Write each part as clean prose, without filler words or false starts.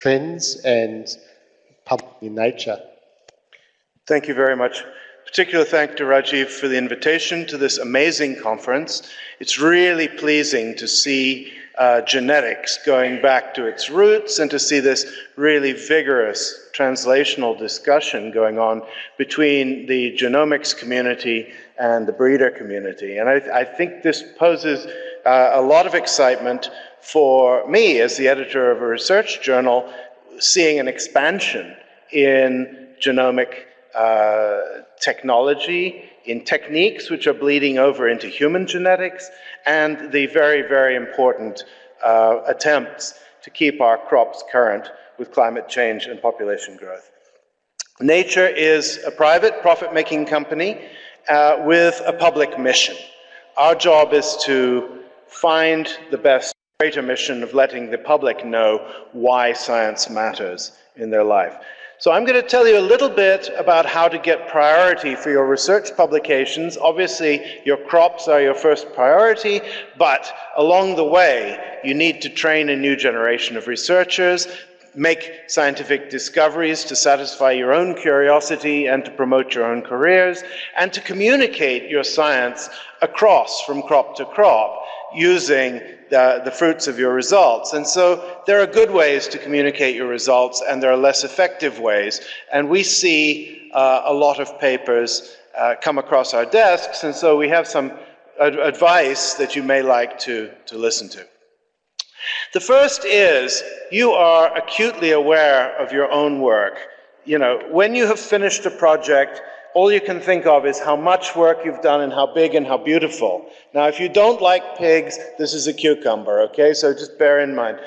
trends and public in nature. Thank you very much. Particular thank to Rajiv for the invitation to this amazing conference. It's really pleasing to see genetics going back to its roots and to see this really vigorous translational discussion going on between the genomics community and the breeder community. And I think this poses a lot of excitement for me as the editor of a research journal, seeing an expansion in genomic technology, in techniques which are bleeding over into human genetics, and the very, very important attempts to keep our crops current with climate change and population growth. Nature is a private profit-making company with a public mission. Our job is to find the best, greater mission of letting the public know why science matters in their life. So I'm going to tell you a little bit about how to get priority for your research publications. Obviously, your crops are your first priority, but along the way, you need to train a new generation of researchers, make scientific discoveries to satisfy your own curiosity and to promote your own careers, and to communicate your science across from crop to crop using the fruits of your results. And so there are good ways to communicate your results, and there are less effective ways. And we see a lot of papers come across our desks, and so we have some advice that you may like to listen to. The first is, you are acutely aware of your own work. You know, when you have finished a project, all you can think of is how much work you've done and how big and how beautiful. Now, if you don't like pigs, this is a cucumber, okay? So just bear in mind.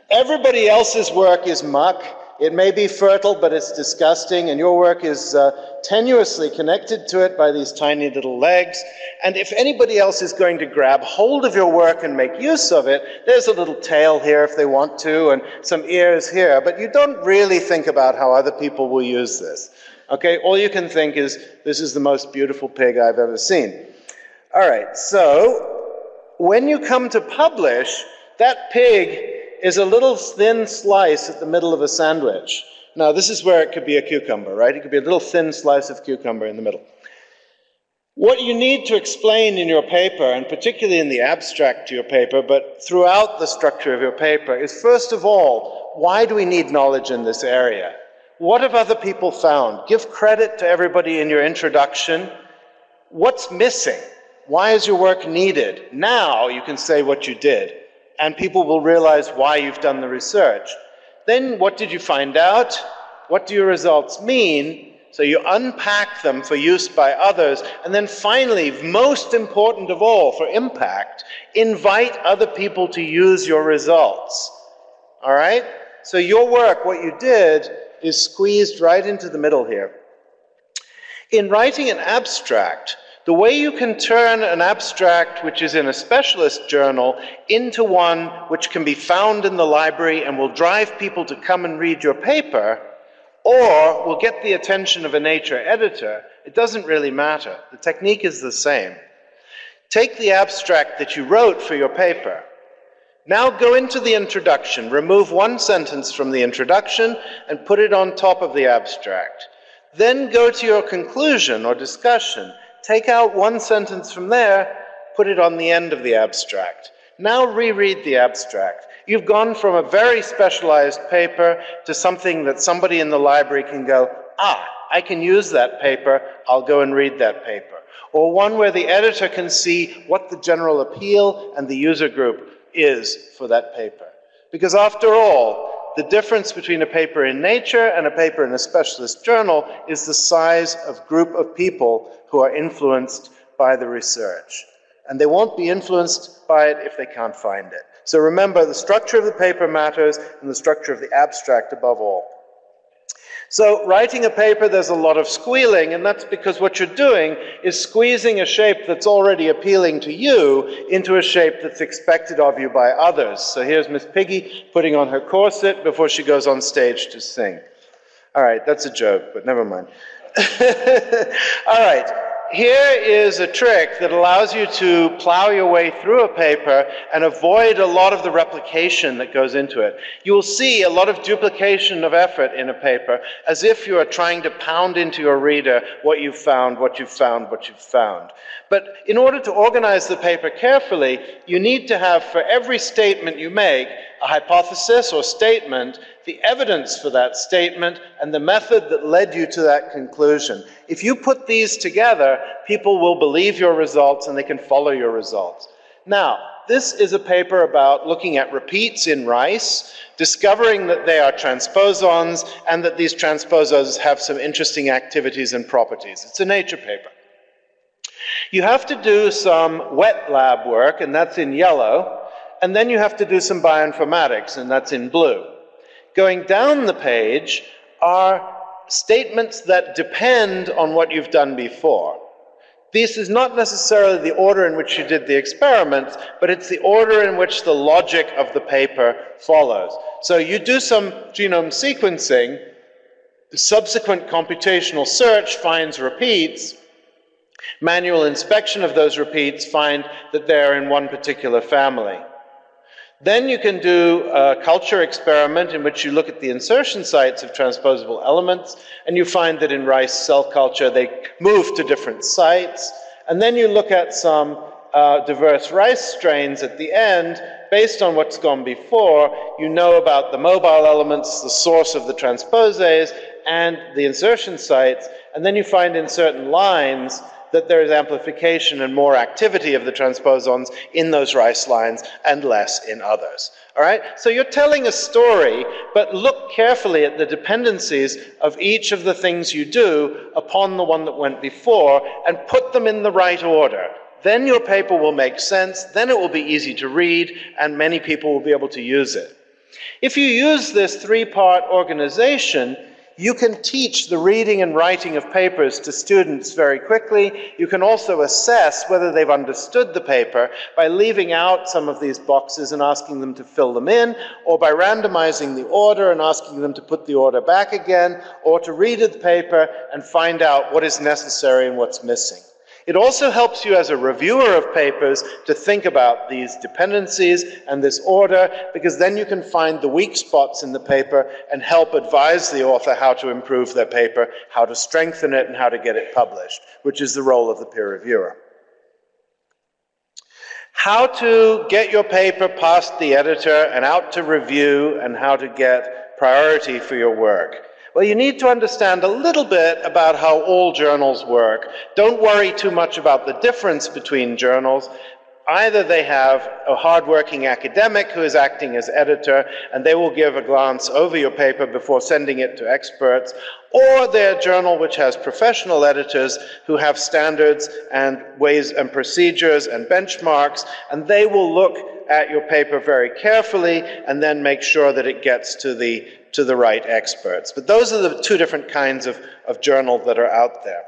Everybody else's work is muck. It may be fertile, but it's disgusting, and your work is tenuously connected to it by these tiny little legs. And if anybody else is going to grab hold of your work and make use of it, there's a little tail here if they want to, and some ears here, but you don't really think about how other people will use this. Okay, all you can think is, this is the most beautiful pig I've ever seen. All right, so when you come to publish, that pig is a little thin slice at the middle of a sandwich. Now, this is where it could be a cucumber, right? It could be a little thin slice of cucumber in the middle. What you need to explain in your paper, and particularly in the abstract to your paper, but throughout the structure of your paper, is first of all, why do we need knowledge in this area? What have other people found? Give credit to everybody in your introduction. What's missing? Why is your work needed? Now you can say what you did, and people will realize why you've done the research. Then what did you find out? What do your results mean? So you unpack them for use by others, and then finally, most important of all for impact, invite other people to use your results. All right? So your work, what you did, is squeezed right into the middle here. In writing an abstract, the way you can turn an abstract which is in a specialist journal into one which can be found in the library and will drive people to come and read your paper, or will get the attention of a Nature editor, it doesn't really matter. The technique is the same. Take the abstract that you wrote for your paper. Now go into the introduction, remove one sentence from the introduction and put it on top of the abstract. Then go to your conclusion or discussion. Take out one sentence from there, put it on the end of the abstract. Now reread the abstract. You've gone from a very specialized paper to something that somebody in the library can go, I can use that paper, I'll go and read that paper. Or one where the editor can see what the general appeal and the user group is for that paper. Because after all, the difference between a paper in Nature and a paper in a specialist journal is the size of group of people who are influenced by the research. And they won't be influenced by it if they can't find it. So remember, the structure of the paper matters, and the structure of the abstract above all. So writing a paper, there's a lot of squealing, and that's because what you're doing is squeezing a shape that's already appealing to you into a shape that's expected of you by others. So here's Miss Piggy putting on her corset before she goes on stage to sing. All right, that's a joke, but never mind. All right, here is a trick that allows you to plow your way through a paper and avoid a lot of the replication that goes into it. You will see a lot of duplication of effort in a paper, as if you are trying to pound into your reader what you've found, what you've found, what you've found. But in order to organize the paper carefully, you need to have, for every statement you make, a hypothesis or statement, the evidence for that statement, and the method that led you to that conclusion. If you put these together, people will believe your results and they can follow your results. Now, this is a paper about looking at repeats in rice, discovering that they are transposons, and that these transposons have some interesting activities and properties. It's a Nature paper. You have to do some wet lab work, and that's in yellow, and then you have to do some bioinformatics, and that's in blue. Going down the page are statements that depend on what you've done before. This is not necessarily the order in which you did the experiments, but it's the order in which the logic of the paper follows. So you do some genome sequencing, the subsequent computational search finds repeats, manual inspection of those repeats find that they're in one particular family. Then you can do a culture experiment in which you look at the insertion sites of transposable elements, and you find that in rice cell culture they move to different sites. And then you look at some diverse rice strains at the end. Based on what's gone before, you know about the mobile elements, the source of the transposase, and the insertion sites. And then you find in certain lines that there is amplification and more activity of the transposons in those rice lines and less in others. All right? So you're telling a story, but look carefully at the dependencies of each of the things you do upon the one that went before and put them in the right order. Then your paper will make sense, then it will be easy to read, and many people will be able to use it. If you use this three-part organization, you can teach the reading and writing of papers to students very quickly. You can also assess whether they've understood the paper by leaving out some of these boxes and asking them to fill them in, or by randomizing the order and asking them to put the order back again, or to read the paper and find out what is necessary and what's missing. It also helps you as a reviewer of papers to think about these dependencies and this order, because then you can find the weak spots in the paper and help advise the author how to improve their paper, how to strengthen it, and how to get it published, which is the role of the peer reviewer. How to get your paper past the editor and out to review, and how to get priority for your work. Well, you need to understand a little bit about how all journals work. Don't worry too much about the difference between journals. Either they have a hardworking academic who is acting as editor, and they will give a glance over your paper before sending it to experts, or they're a journal which has professional editors who have standards and ways and procedures and benchmarks, and they will look at your paper very carefully and then make sure that it gets to the right experts. But those are the two different kinds of journal that are out there.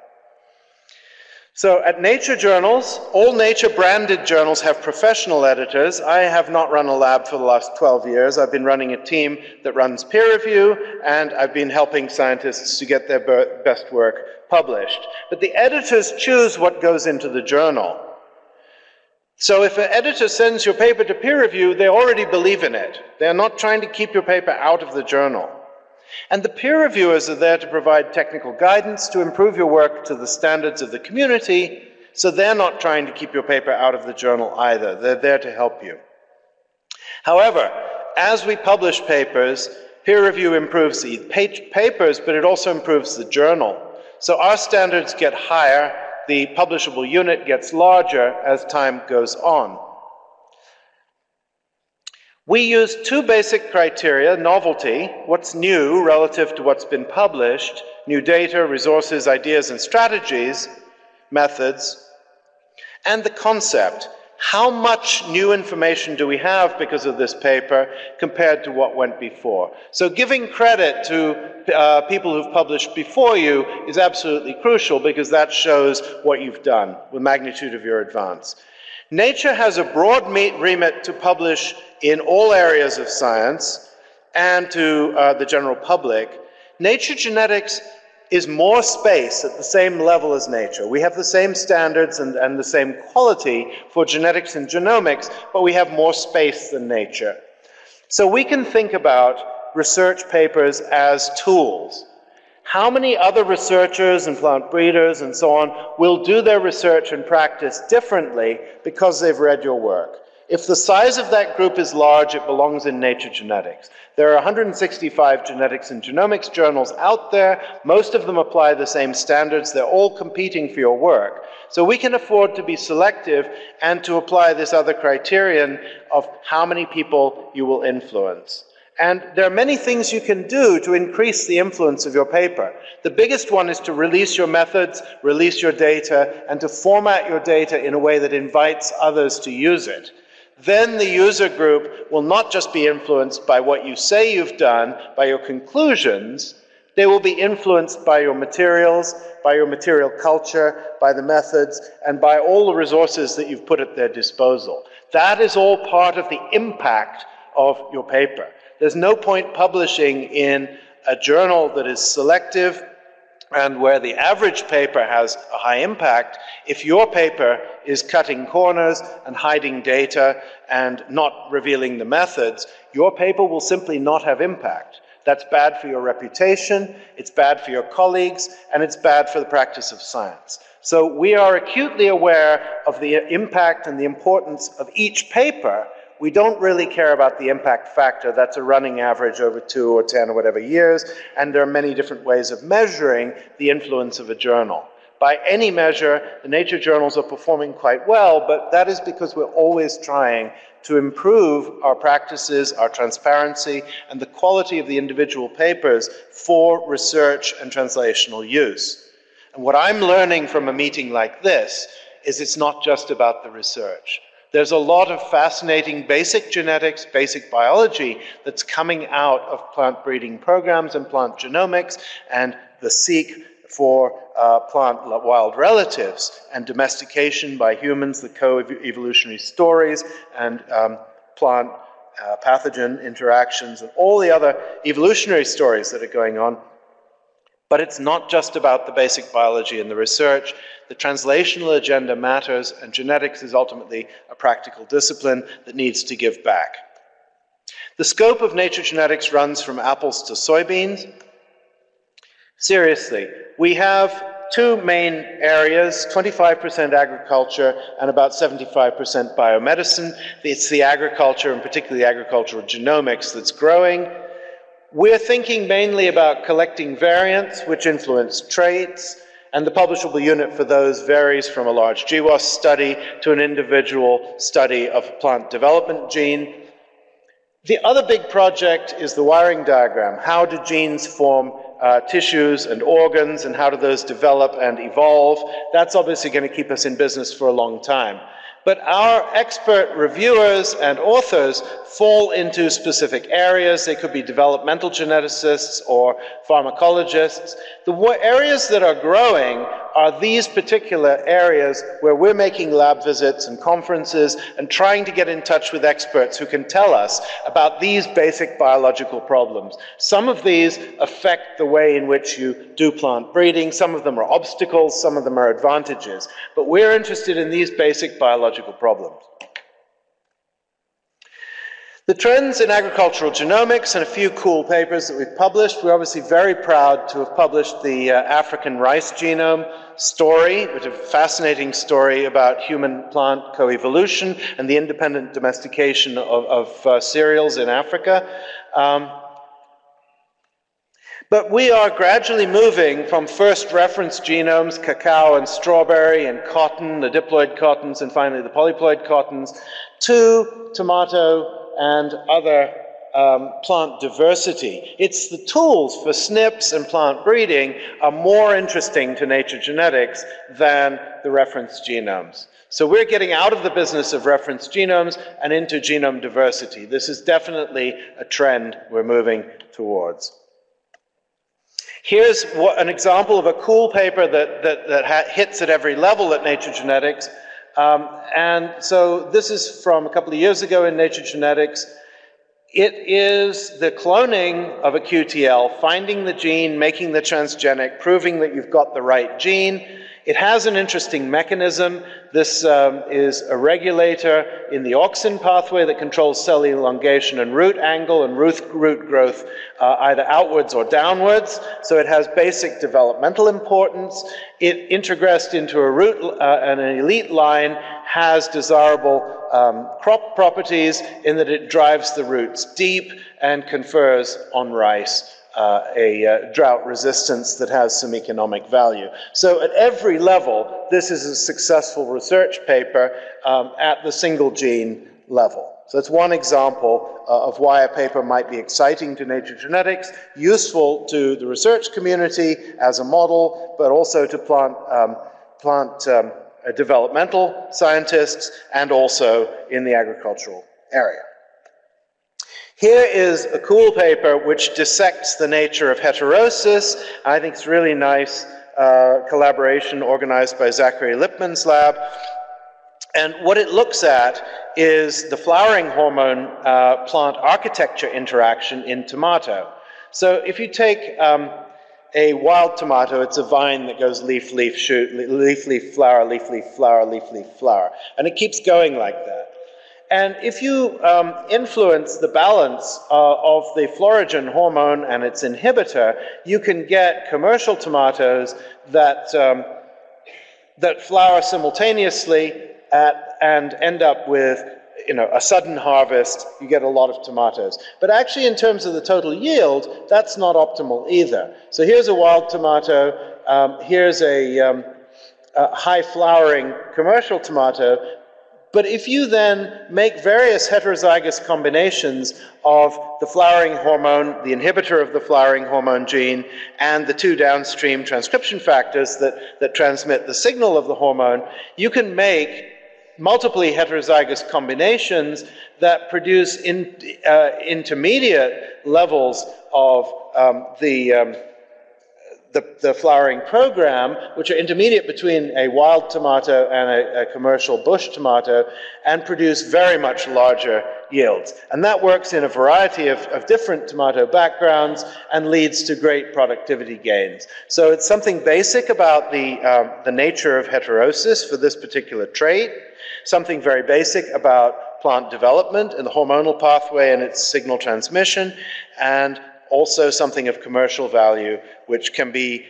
So at Nature journals, all Nature branded journals have professional editors. I have not run a lab for the last 12 years. I've been running a team that runs peer review, and I've been helping scientists to get their best work published. But the editors choose what goes into the journal. So if an editor sends your paper to peer review, they already believe in it. They're not trying to keep your paper out of the journal. And the peer reviewers are there to provide technical guidance to improve your work to the standards of the community, so they're not trying to keep your paper out of the journal either. They're there to help you. However, as we publish papers, peer review improves the papers, but it also improves the journal. So our standards get higher, the publishable unit gets larger as time goes on. We use two basic criteria: novelty, what's new relative to what's been published, new data, resources, ideas, and strategies, methods, and the concept. How much new information do we have because of this paper compared to what went before? So giving credit to people who've published before you is absolutely crucial, because that shows what you've done, the magnitude of your advance. Nature has a broad remit to publish in all areas of science and to the general public. Nature Genetics is more space at the same level as nature. We have the same standards and the same quality for genetics and genomics, but we have more space than nature. So we can think about research papers as tools. How many other researchers and plant breeders and so on will do their research and practice differently because they've read your work? If the size of that group is large, it belongs in Nature Genetics. There are 165 genetics and genomics journals out there. Most of them apply the same standards. They're all competing for your work. So we can afford to be selective and to apply this other criterion of how many people you will influence. And there are many things you can do to increase the influence of your paper. The biggest one is to release your methods, release your data, and to format your data in a way that invites others to use it. Then the user group will not just be influenced by what you say you've done, by your conclusions. They will be influenced by your materials, by your material culture, by the methods, and by all the resources that you've put at their disposal. That is all part of the impact of your paper. There's no point publishing in a journal that is selective and where the average paper has a high impact if your paper is cutting corners and hiding data and not revealing the methods. Your paper will simply not have impact. That's bad for your reputation, it's bad for your colleagues, and it's bad for the practice of science. So we are acutely aware of the impact and the importance of each paper. We don't really care about the impact factor. That's a running average over 2 or 10 or whatever years, and there are many different ways of measuring the influence of a journal. By any measure, the Nature journals are performing quite well, but that is because we're always trying to improve our practices, our transparency, and the quality of the individual papers for research and translational use. And what I'm learning from a meeting like this is it's not just about the research. There's a lot of fascinating basic genetics, basic biology that's coming out of plant breeding programs and plant genomics and the seek for plant wild relatives and domestication by humans, the co-evolutionary stories and plant pathogen interactions and all the other evolutionary stories that are going on. But it's not just about the basic biology and the research. The translational agenda matters, and genetics is ultimately a practical discipline that needs to give back. The scope of Nature Genetics runs from apples to soybeans. Seriously, we have two main areas, 25% agriculture and about 75% biomedicine. It's the agriculture, and particularly agricultural genomics, that's growing. We're thinking mainly about collecting variants which influence traits, and the publishable unit for those varies from a large GWAS study to an individual study of a plant development gene. The other big project is the wiring diagram. How do genes form tissues and organs, and how do those develop and evolve? That's obviously going to keep us in business for a long time. But our expert reviewers and authors fall into specific areas. They could be developmental geneticists or pharmacologists. The areas that are growing are these particular areas where we're making lab visits and conferences and trying to get in touch with experts who can tell us about these basic biological problems. Some of these affect the way in which you do plant breeding. Some of them are obstacles, some of them are advantages. But we're interested in these basic biological problems. The trends in agricultural genomics and a few cool papers that we've published. We're obviously very proud to have published the African rice genome story, which is a fascinating story about human-plant coevolution and the independent domestication of cereals in Africa. But we are gradually moving from first reference genomes, cacao and strawberry and cotton, the diploid cottons, and finally the polyploid cottons, to tomato and other plant diversity. It's the tools for SNPs and plant breeding are more interesting to Nature Genetics than the reference genomes. So we're getting out of the business of reference genomes and into genome diversity. This is definitely a trend we're moving towards. Here's an example of a cool paper that hits at every level at Nature Genetics. And so this is from a couple of years ago in Nature Genetics. It is the cloning of a QTL, finding the gene, making the transgenic, proving that you've got the right gene. It has an interesting mechanism. This is a regulator in the auxin pathway that controls cell elongation and root angle and root growth either outwards or downwards. So it has basic developmental importance. It integrates into a root, an elite line, has desirable crop properties in that it drives the roots deep and confers on rice a drought resistance that has some economic value. So at every level, this is a successful research paper at the single gene level. So that's one example of why a paper might be exciting to Nature Genetics, useful to the research community as a model, but also to plant developmental scientists and also in the agricultural area. Here is a cool paper which dissects the nature of heterosis. I think it's really nice collaboration organized by Zachary Lipman's lab. And what it looks at is the flowering hormone plant architecture interaction in tomato. So if you take a wild tomato, it's a vine that goes leaf, leaf, shoot, leaf, leaf, flower, leaf, leaf, flower, leaf, leaf, flower. And it keeps going like that. And if you influence the balance of the florigen hormone and its inhibitor, you can get commercial tomatoes that, that flower simultaneously and end up with a sudden harvest. You get a lot of tomatoes. But actually, in terms of the total yield, that's not optimal either. So here's a wild tomato. Here's a high-flowering commercial tomato. But if you then make various heterozygous combinations of the flowering hormone, the inhibitor of the flowering hormone gene, and the two downstream transcription factors that transmit the signal of the hormone, you can make multiply heterozygous combinations that produce intermediate levels of the flowering program, which are intermediate between a wild tomato and a commercial bush tomato, and produce very much larger yields. And that works in a variety of different tomato backgrounds and leads to great productivity gains. So it's something basic about the nature of heterosis for this particular trait, something very basic about plant development and the hormonal pathway and its signal transmission, and also something of commercial value, which can be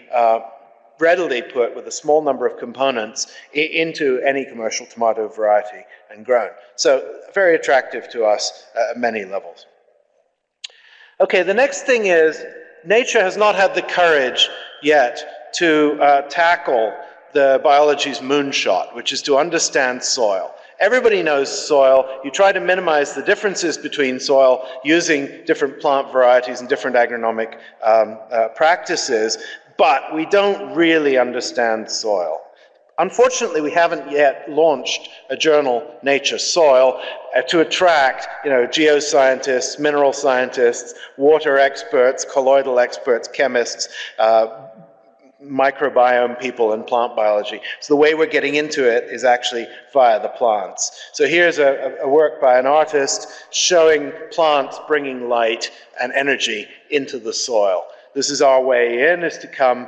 readily put with a small number of components into any commercial tomato variety and grown. So very attractive to us at many levels. Okay, the next thing is, nature has not had the courage yet to tackle the biology's moonshot, which is to understand soil. Everybody knows soil. You try to minimize the differences between soil using different plant varieties and different agronomic practices, but we don't really understand soil. Unfortunately, we haven't yet launched a journal, Nature Soil, to attract geoscientists, mineral scientists, water experts, colloidal experts, chemists, microbiome people and plant biology. So the way we're getting into it is actually via the plants. So here's a work by an artist showing plants bringing light and energy into the soil. This is our way in, is to come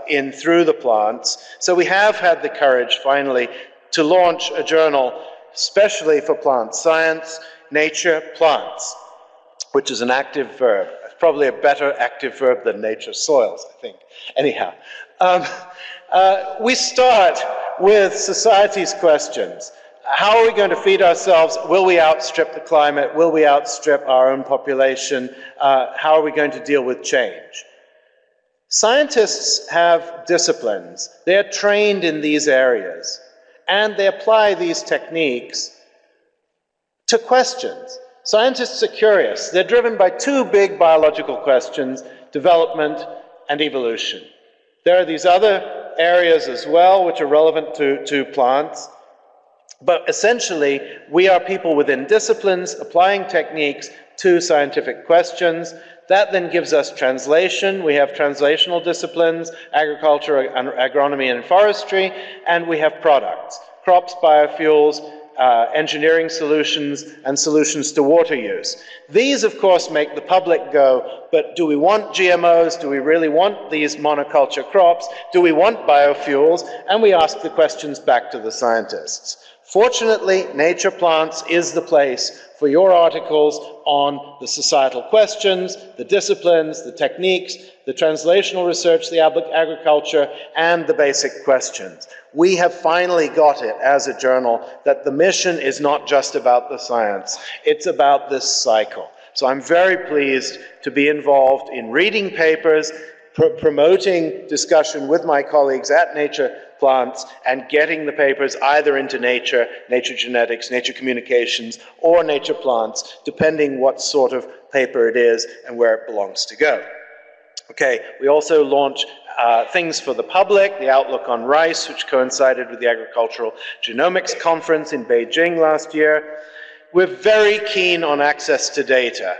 in through the plants. So we have had the courage, finally, to launch a journal especially for plant science, Nature Plants, which is an active verb. It's probably a better active verb than Nature Soils, I think. Anyhow, we start with society's questions. How are we going to feed ourselves? Will we outstrip the climate? Will we outstrip our own population? How are we going to deal with change? Scientists have disciplines. They are trained in these areas, and they apply these techniques to questions. Scientists are curious. They're driven by two big biological questions: development and evolution. There are these other areas as well which are relevant to plants, but essentially we are people within disciplines applying techniques to scientific questions. That then gives us translation. We have translational disciplines, agriculture, agronomy, and forestry, and we have products: crops, biofuels, engineering solutions, and solutions to water use. These, of course, make the public go, but do we want GMOs? Do we really want these monoculture crops? Do we want biofuels? And we ask the questions back to the scientists. Fortunately, Nature Plants is the place for your articles on the societal questions, the disciplines, the techniques, the translational research, the agriculture, and the basic questions. We have finally got it as a journal that the mission is not just about the science, it's about this cycle. So I'm very pleased to be involved in reading papers, promoting discussion with my colleagues at Nature Plants, and getting the papers either into Nature, Nature Genetics, Nature Communications, or Nature Plants, depending what sort of paper it is and where it belongs to go. Okay, we also launch things for the public, the Outlook on Rice, which coincided with the Agricultural Genomics Conference in Beijing last year. We're very keen on access to data.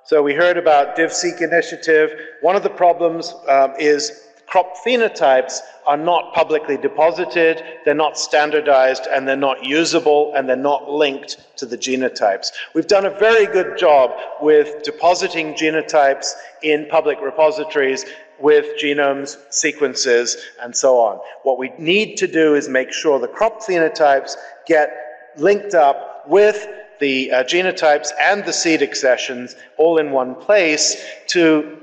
So we heard about DivSeq initiative. One of the problems is crop phenotypes are not publicly deposited, they're not standardized, and they're not usable, and they're not linked to the genotypes. We've done a very good job with depositing genotypes in public repositories with genomes, sequences, and so on. What we need to do is make sure the crop phenotypes get linked up with the genotypes and the seed accessions all in one place to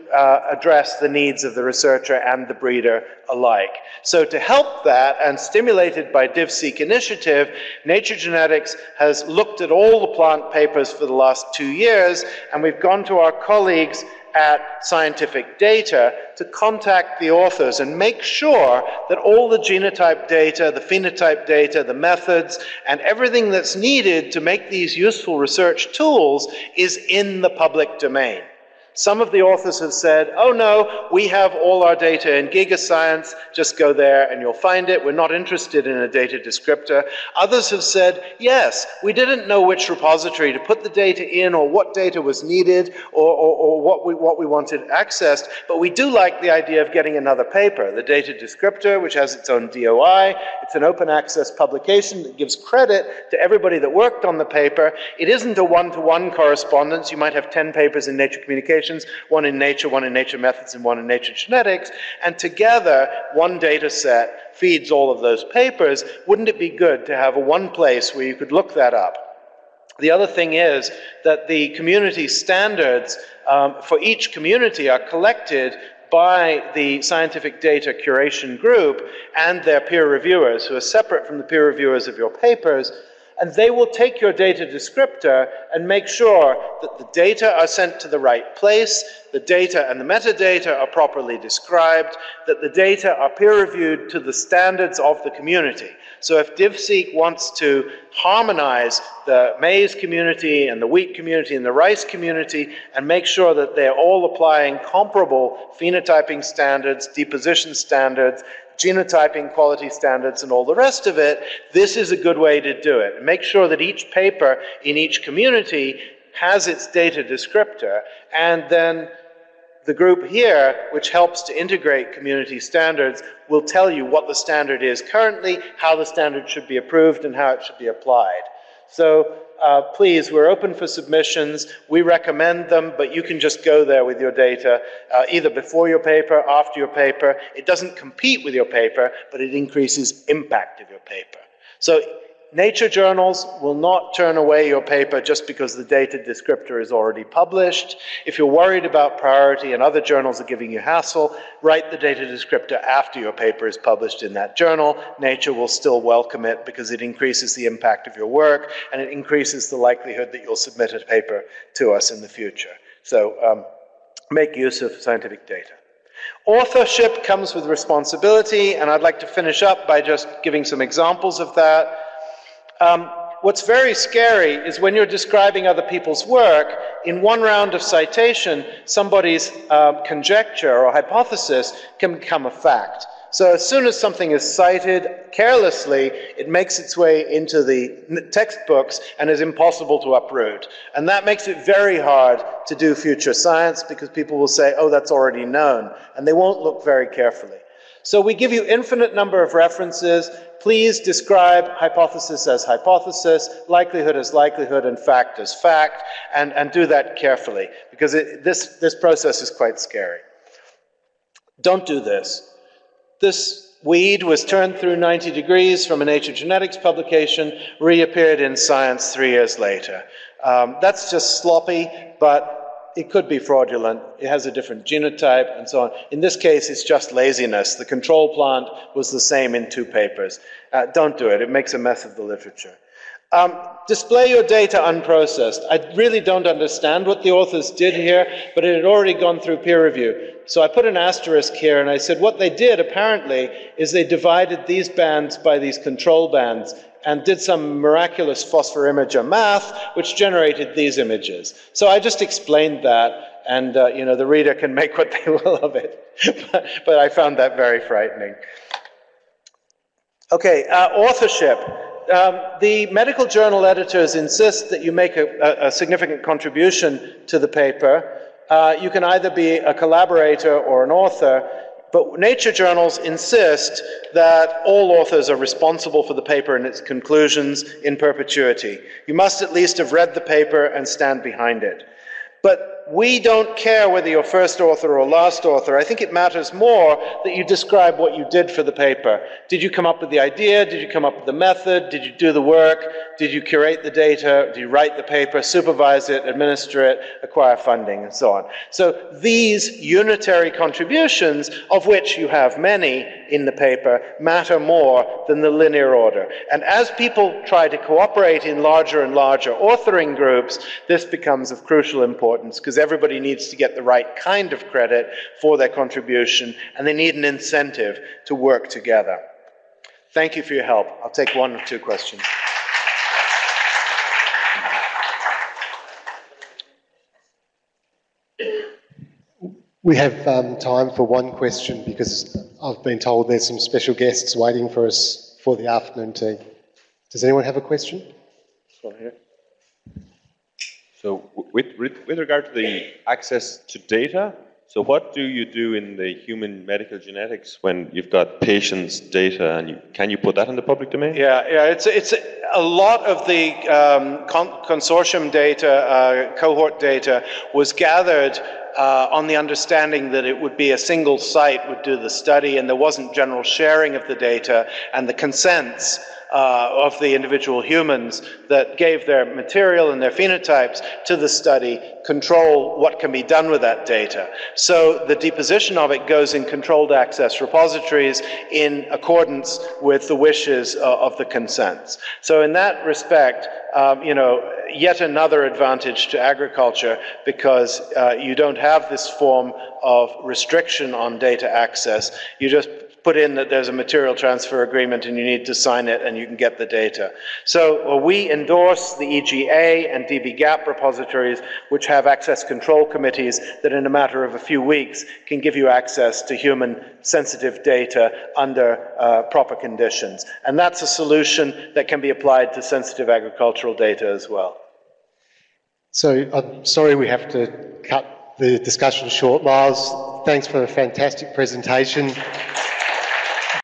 address the needs of the researcher and the breeder alike. So to help that, and stimulated by DivSeq initiative, Nature Genetics has looked at all the plant papers for the last 2 years, and we've gone to our colleagues at Scientific Data to contact the authors and make sure that all the genotype data, the phenotype data, the methods, and everything that's needed to make these useful research tools is in the public domain. Some of the authors have said, oh no, we have all our data in GigaScience, just go there and you'll find it. We're not interested in a data descriptor. Others have said, yes, we didn't know which repository to put the data in or what data was needed or what we wanted accessed, but we do like the idea of getting another paper, the data descriptor, which has its own DOI. It's an open access publication that gives credit to everybody that worked on the paper. It isn't a one-to-one correspondence. You might have 10 papers in Nature Communications, one in Nature Methods, and one in Nature Genetics, and together, one data set feeds all of those papers. Wouldn't it be good to have one place where you could look that up? The other thing is that the community standards for each community are collected by the scientific data curation group and their peer reviewers, who are separate from the peer reviewers of your papers. And they will take your data descriptor and make sure that the data are sent to the right place, the data and the metadata are properly described, that the data are peer-reviewed to the standards of the community. So if DivSeq wants to harmonize the maize community and the wheat community and the rice community and make sure that they're all applying comparable phenotyping standards, deposition standards, genotyping quality standards, and all the rest of it, this is a good way to do it. And make sure that each paper in each community has its data descriptor, and then the group here, which helps to integrate community standards, will tell you what the standard is currently, how the standard should be approved, and how it should be applied. So please, we're open for submissions. We recommend them, but you can just go there with your data, either before your paper, after your paper. It doesn't compete with your paper, but it increases impact of your paper. So Nature journals will not turn away your paper just because the data descriptor is already published. If you're worried about priority and other journals are giving you hassle, write the data descriptor after your paper is published in that journal. Nature will still welcome it because it increases the impact of your work and it increases the likelihood that you'll submit a paper to us in the future. So make use of scientific data. Authorship comes with responsibility, and I'd like to finish up by just giving some examples of that. What's very scary is when you're describing other people's work, in one round of citation, somebody's conjecture or hypothesis can become a fact. So as soon as something is cited carelessly, it makes its way into the textbooks and is impossible to uproot. And that makes it very hard to do future science because people will say, oh, that's already known, and they won't look very carefully. So we give you infinite number of references. Please describe hypothesis as hypothesis, likelihood as likelihood, and fact as fact, and do that carefully, because this process is quite scary. Don't do this. This weed was turned through 90 degrees from a Nature Genetics publication, reappeared in Science 3 years later. That's just sloppy, but it could be fraudulent. It has a different genotype and so on. In this case, it's just laziness. The control plant was the same in 2 papers. Don't do it. It makes a mess of the literature. Display your data unprocessed. I really don't understand what the authors did here, but it had already gone through peer review. So I put an asterisk here, and I said what they did, apparently, is they divided these bands by these control bands and did some miraculous phosphorimager math, which generated these images. So I just explained that, and you know, the reader can make what they will of it. But I found that very frightening. Okay, authorship. The medical journal editors insist that you make a significant contribution to the paper. You can either be a collaborator or an author, but nature journals insist that all authors are responsible for the paper and its conclusions in perpetuity. You must at least have read the paper and stand behind it. But we don't care whether you're first author or last author. I think it matters more that you describe what you did for the paper. Did you come up with the idea? Did you come up with the method? Did you do the work? Did you curate the data? Did you write the paper, supervise it, administer it, acquire funding, and so on? So these unitary contributions, of which you have many in the paper, matter more than the linear order. And as people try to cooperate in larger and larger authoring groups, this becomes of crucial importance, because everybody needs to get the right kind of credit for their contribution, and they need an incentive to work together. Thank you for your help. I'll take 1 or 2 questions. We have time for 1 question, because I've been told there's some special guests waiting for us for the afternoon tea. Does anyone have a question? This one here. So with regard to the access to data, so what do you do in the human medical genetics when you've got patients' data, and can you put that in the public domain? Yeah, it's a lot of the consortium data, cohort data, was gathered on the understanding that it would be a single site would do the study, and there wasn't general sharing of the data, and the consents of the individual humans that gave their material and their phenotypes to the study control what can be done with that data. So the deposition of it goes in controlled access repositories in accordance with the wishes of the consents. So in that respect, you know, yet another advantage to agriculture, because you don't have this form of restriction on data access. You just put in that there's a material transfer agreement and you need to sign it and you can get the data. So we endorse the EGA and dbGaP repositories, which have access control committees that in a matter of a few weeks can give you access to human sensitive data under proper conditions. And that's a solution that can be applied to sensitive agricultural data as well. So I'm sorry we have to cut the discussion short. Myles, thanks for a fantastic presentation.